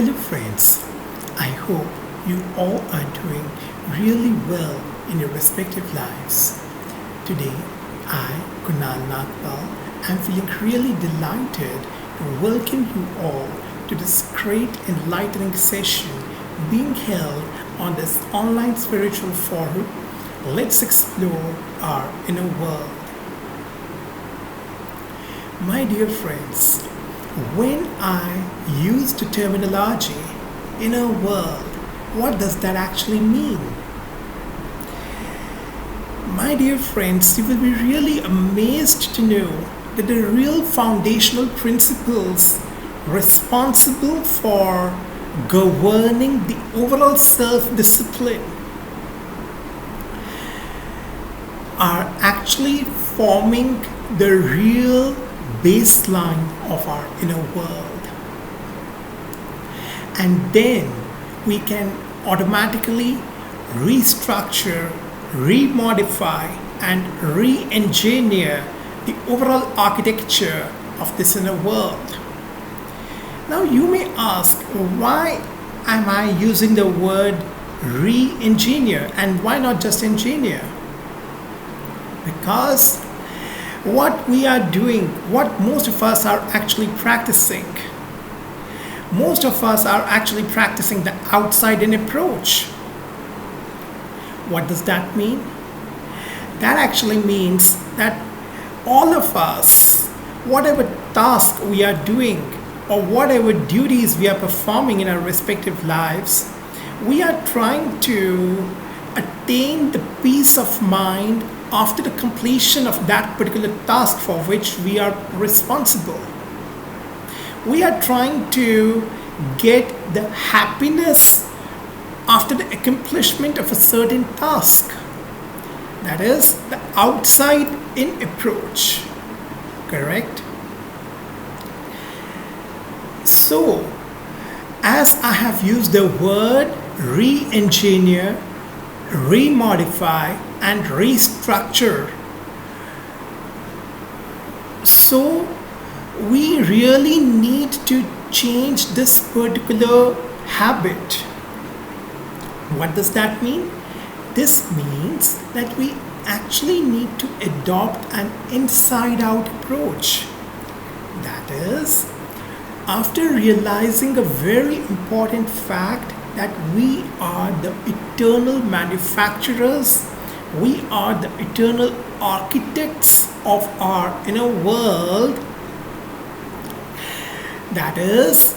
Hello, friends. I hope you all are doing really well in your respective lives. Today, I, Kunal Nagpal, am feeling really delighted to welcome you all to this great enlightening session being held on this online spiritual forum. Let's explore our inner world. My dear friends, when I use the terminology inner world, what does that actually mean? My dear friends, you will be really amazed to know that the real foundational principles responsible for governing the overall self-discipline are actually forming the real baseline of our inner world. And then we can automatically restructure, remodify, and re-engineer the overall architecture of this inner world. Now you may ask, why am I using the word re-engineer and why not just engineer? Because what we are doing, what most of us are actually practicing, most of us are actually practicing the outside-in approach. What does that mean? That actually means that all of us, whatever task we are doing or whatever duties we are performing in our respective lives, we are trying to attain the peace of mind after the completion of that particular task for which we are responsible. We are trying to get the happiness after the accomplishment of a certain task. That is the outside-in approach. Correct? So, as I have used the word re-engineer, remodify, and restructure, so we really need to change this particular habit. What does that mean? This means that we actually need to adopt an inside-out approach. That is, after realizing a very important fact that we are the eternal manufacturers, we are the eternal architects of our inner world. That is,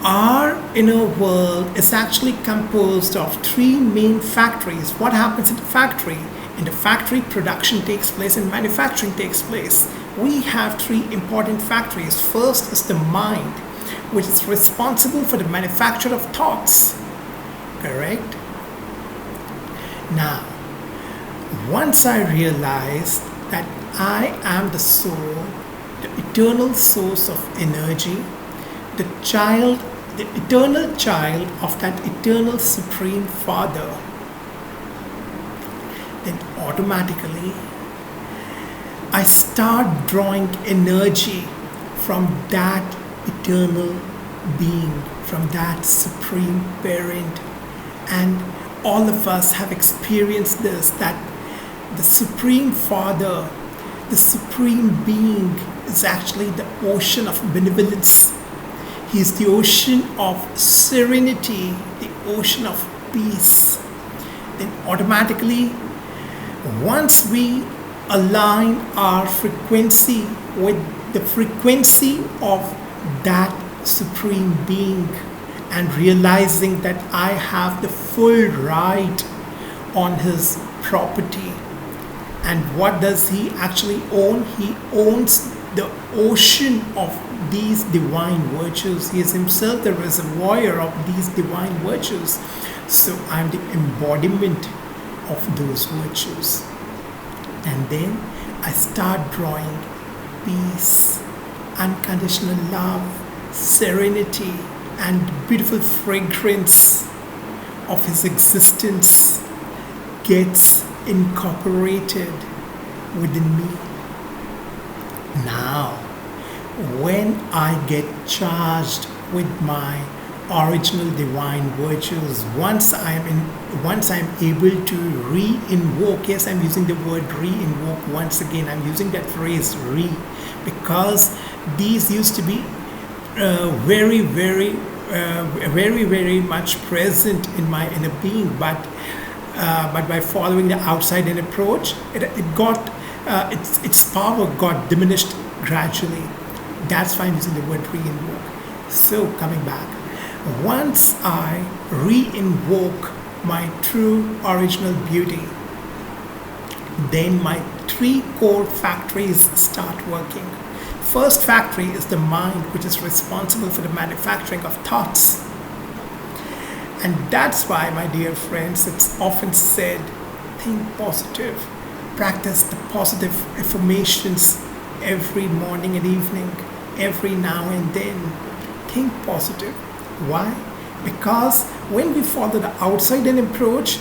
our inner world is actually composed of three main factories. What happens in the factory? In the factory, production takes place and manufacturing takes place. We have three important factories. First is the mind, which is responsible for the manufacture of thoughts. Correct? Now, once I realized that I am the soul, the eternal source of energy, the eternal child of that eternal Supreme Father, then automatically I start drawing energy from that eternal being, from that Supreme Parent. And all of us have experienced this, that the Supreme Father, the Supreme Being, is actually the ocean of benevolence. He is the ocean of serenity, the ocean of peace. Then automatically, once we align our frequency with the frequency of that Supreme Being and realizing that I have the full right on his property. And what does he actually own? He owns the ocean of these divine virtues. He is himself the reservoir of these divine virtues. So I'm the embodiment of those virtues. And then I start drawing peace, unconditional love, serenity, and beautiful fragrance of his existence gets incorporated within me. Now, when I get charged with my original divine virtues. Once I am able to re-invoke, yes, I'm using the word re-invoke once again. I'm using that phrase because these used to be very much present in my inner being, but by following the outside-in approach, its power got diminished gradually. That's why I'm using the word re-invoke. So coming back, once I re-invoke my true original beauty, then my three core factories start working. First factory is the mind, which is responsible for the manufacturing of thoughts. And that's why, my dear friends, it's often said, think positive. Practice the positive affirmations every morning and evening, every now and then. Think positive. Why? Because when we follow the outside-in approach,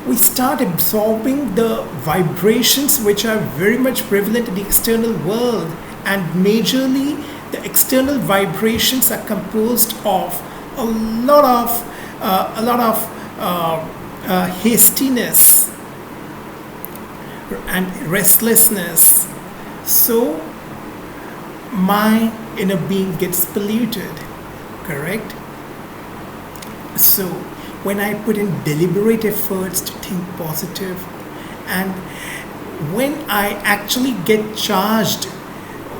we start absorbing the vibrations which are very much prevalent in the external world. And majorly, the external vibrations are composed of a lot of hastiness and restlessness. So my inner being gets polluted, correct? So when I put in deliberate efforts to think positive, and when I actually get charged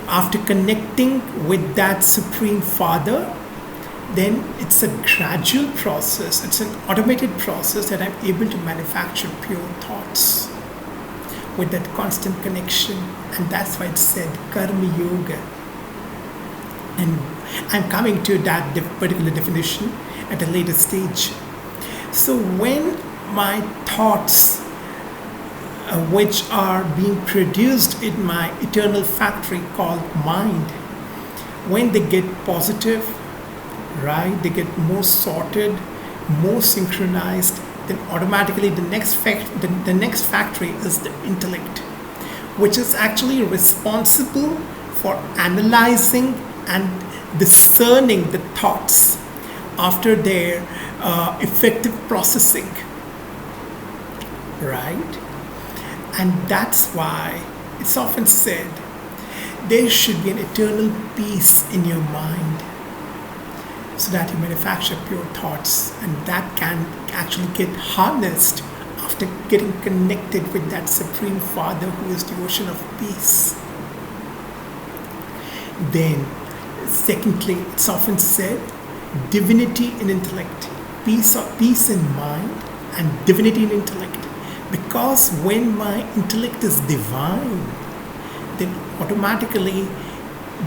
after connecting with that Supreme Father, then it's a gradual process, it's an automated process that I'm able to manufacture pure thoughts with that constant connection. And that's why it's said Karma Yoga. And I'm coming to that particular definition at a later stage. So when my thoughts, which are being produced in my eternal factory called mind, when they get positive, right, they get more sorted, more synchronized, then automatically the next factory is the intellect, which is actually responsible for analyzing and discerning the thoughts after their effective processing, right? And that's why it's often said there should be an eternal peace in your mind so that you manufacture pure thoughts, and that can actually get harnessed after getting connected with that Supreme Father who is the ocean of peace. Then, secondly, it's often said divinity in intellect, peace in mind and divinity in intellect. Because when my intellect is divine, then automatically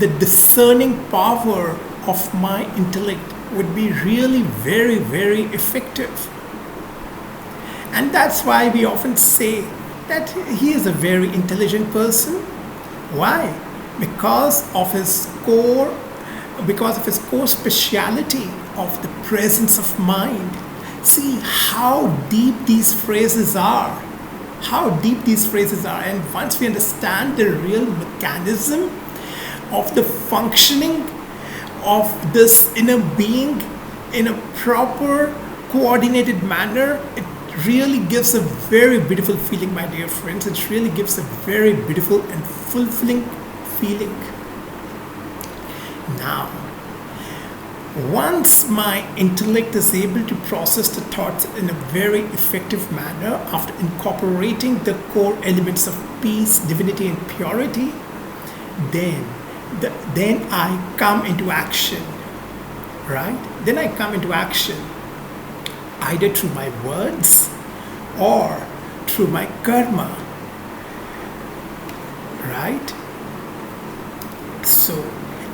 the discerning power of my intellect would be really very effective. And that's why we often say that he is a very intelligent person. Why? Because of his core speciality of the presence of mind. See how deep these phrases are. And once we understand the real mechanism of the functioning of this inner being in a proper coordinated manner, it really gives a very beautiful feeling, my dear friends. It really gives a very beautiful and fulfilling feeling. Now, once my intellect is able to process the thoughts in a very effective manner after incorporating the core elements of peace, divinity, and purity, then I come into action, right? Then I come into action either through my words or through my karma, right? So,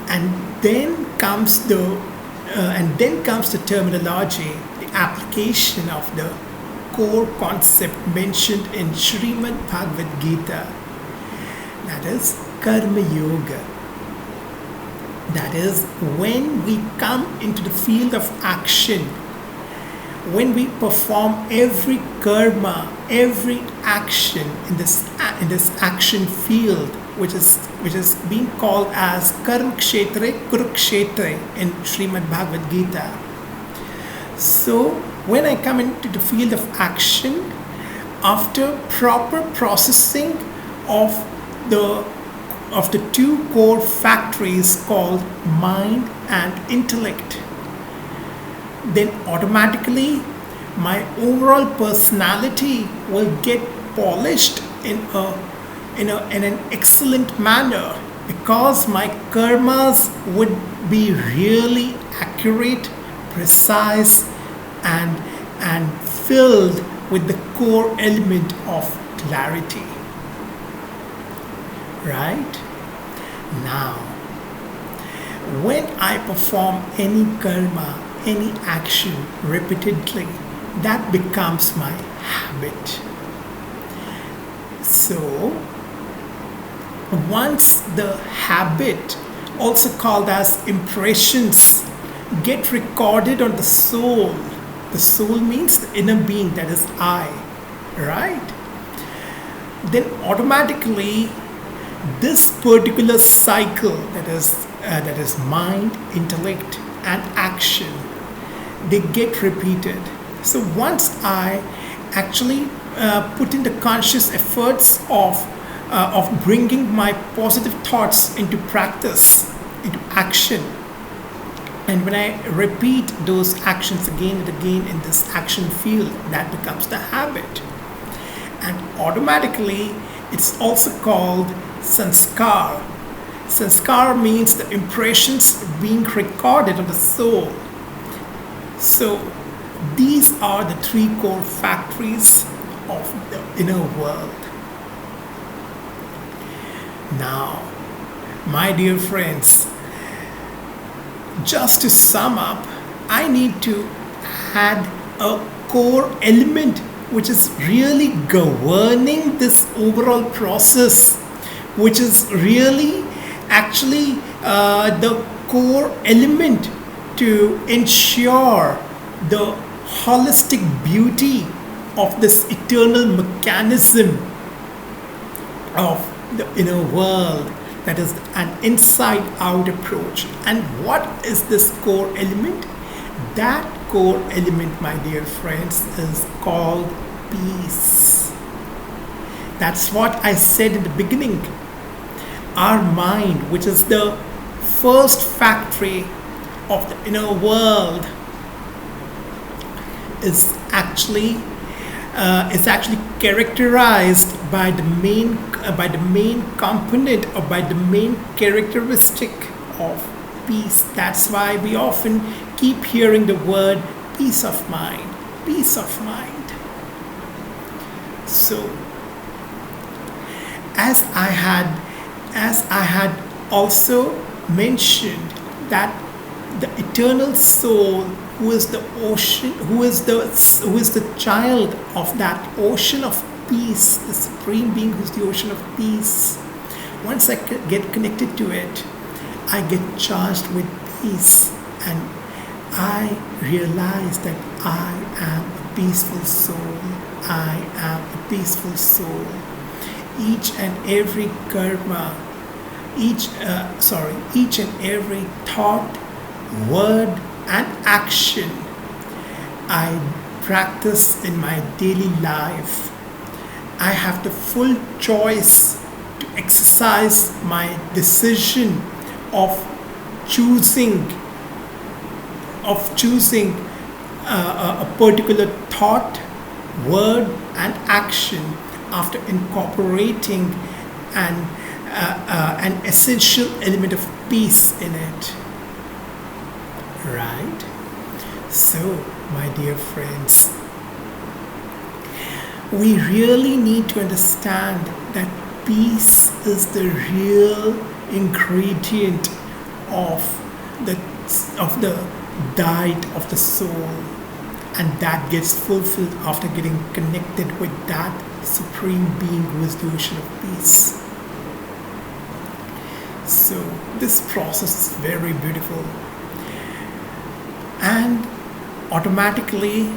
and then comes the terminology, the application of the core concept mentioned in Srimad Bhagavad Gita, that is Karma Yoga. That is, when we come into the field of action, when we perform every karma, every action in this action field, which is being called as Karma Kshetre Kurukshetre in Srimad Bhagavad Gita. So when I come into the field of action, after proper processing of the two core factories called mind and intellect, then automatically my overall personality will get polished in an excellent manner, because my karmas would be really accurate, precise, and filled with the core element of clarity. Right? Now, when I perform any karma, any action repeatedly, that becomes my habit. So, once the habit, also called as impressions, get recorded on the soul means the inner being, that is I, right? Then automatically this particular cycle, that is mind, intellect, and action, they get repeated. So once I actually put in the conscious efforts of bringing my positive thoughts into practice, into action, and when I repeat those actions again and again in this action field, that becomes the habit. And automatically, it's also called sanskar. Sanskar means the impressions being recorded on the soul. So these are the three core factories of the inner world. Now, my dear friends, just to sum up, I need to add a core element which is really governing this overall process, which is really actually the core element to ensure the holistic beauty of this eternal mechanism of the inner world, that is an inside out approach. And what is this core element? That core element, my dear friends, is called peace. That's what I said in the beginning. Our mind, which is the first factory of the inner world, is actually characterized by the main component, or by the main characteristic of peace. That's why we often keep hearing the word peace of mind, peace of mind. So, as I had also mentioned, that the eternal soul, who is the ocean, who is the child of that ocean of peace, the supreme being who's the ocean of peace. Once I get connected to it, I get charged with peace, and I realize that I am a peaceful soul. I am a peaceful soul. Each and every karma, each and every thought, word, and action I practice in my daily life, I have the full choice to exercise my decision of choosing a particular thought, word, and action after incorporating an essential element of peace in it. Right? So, my dear friends, we really need to understand that peace is the real ingredient of the diet of the soul, and that gets fulfilled after getting connected with that supreme being who is the ocean of peace. So this process is very beautiful, and automatically